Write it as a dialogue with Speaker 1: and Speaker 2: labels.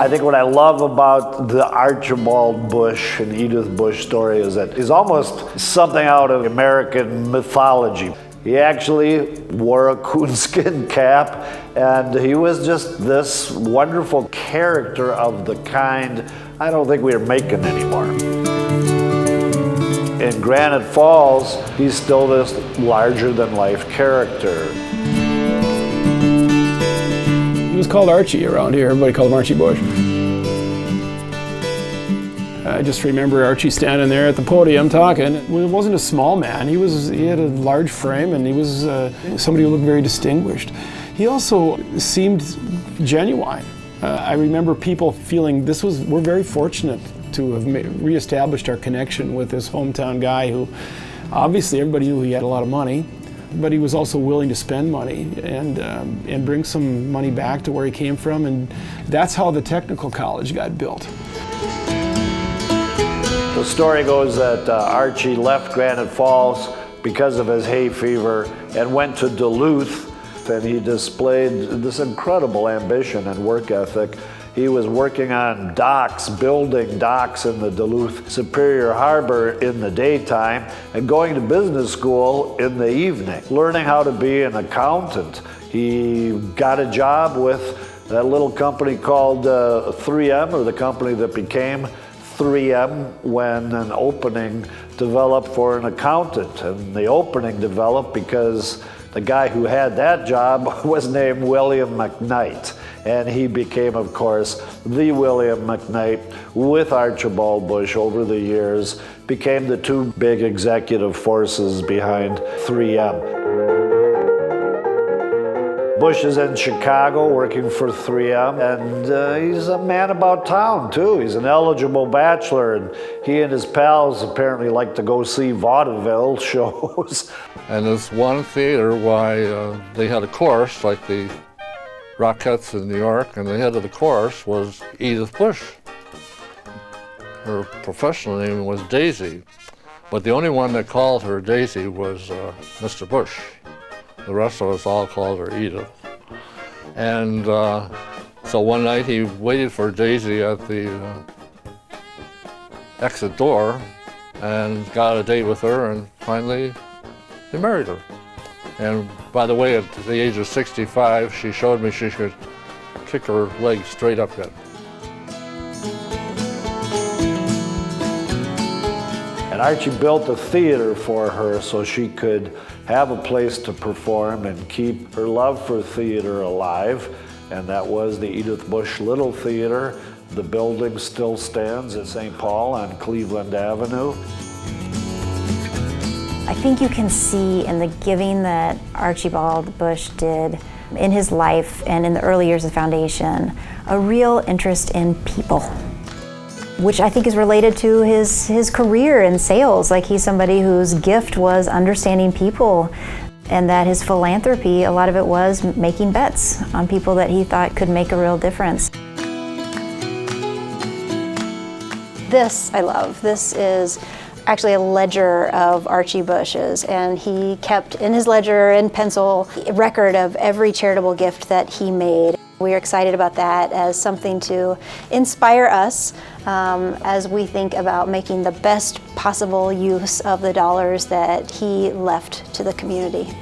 Speaker 1: I think what I love about the Archibald Bush and Edyth Bush story is that it's almost something out of American mythology. He actually wore a coonskin cap, and he was just this wonderful character of the kind I don't think we're making anymore. In Granite Falls, he's still this larger-than-life character.
Speaker 2: He was called Archie around here. Everybody called him Archie Bush. I just remember Archie standing there at the podium talking. It wasn't a small man. He had a large frame, and he was somebody who looked very distinguished. He also seemed genuine. I remember people feeling we're very fortunate to have reestablished our connection with this hometown guy who, obviously everybody knew he had a lot of money, but he was also willing to spend money and bring some money back to where he came from, and that's how the technical college got built.
Speaker 1: The story goes that Archie left Granite Falls because of his hay fever and went to Duluth, and he displayed this incredible ambition and work ethic. He was working on docks, building docks in the Duluth Superior Harbor in the daytime and going to business school in the evening, learning how to be an accountant. He got a job with that little company called 3M, or the company that became 3M, when an opening developed for an accountant. And the opening developed because the guy who had that job was named William McKnight. And he became, of course, the William McKnight with Archibald Bush over the years, became the two big executive forces behind 3M. Bush is in Chicago working for 3M, and he's a man about town too. He's an eligible bachelor, and he and his pals apparently like to go see vaudeville shows.
Speaker 3: And there's one theater they had a chorus like the Rockettes in New York, and the head of the chorus was Edyth Bush. Her professional name was Daisy, but the only one that called her Daisy was Mr. Bush. The rest of us all called her Edyth. And so one night he waited for Daisy at the exit door and got a date with her, and finally he married her. And by the way, at the age of 65, she showed me she could kick her legs straight up yet.
Speaker 1: And Archie built a theater for her so she could have a place to perform and keep her love for theater alive. And that was the Edyth Bush Little Theater. The building still stands in St. Paul on Cleveland Avenue.
Speaker 4: I think you can see in the giving that Archibald Bush did in his life and in the early years of the foundation, a real interest in people, which I think is related to his career in sales. Like, he's somebody whose gift was understanding people, and that his philanthropy, a lot of it was making bets on people that he thought could make a real difference. This I love. This is actually a ledger of Archie Bush's, and he kept in his ledger in pencil a record of every charitable gift that he made. We are excited about that as something to inspire us as we think about making the best possible use of the dollars that he left to the community.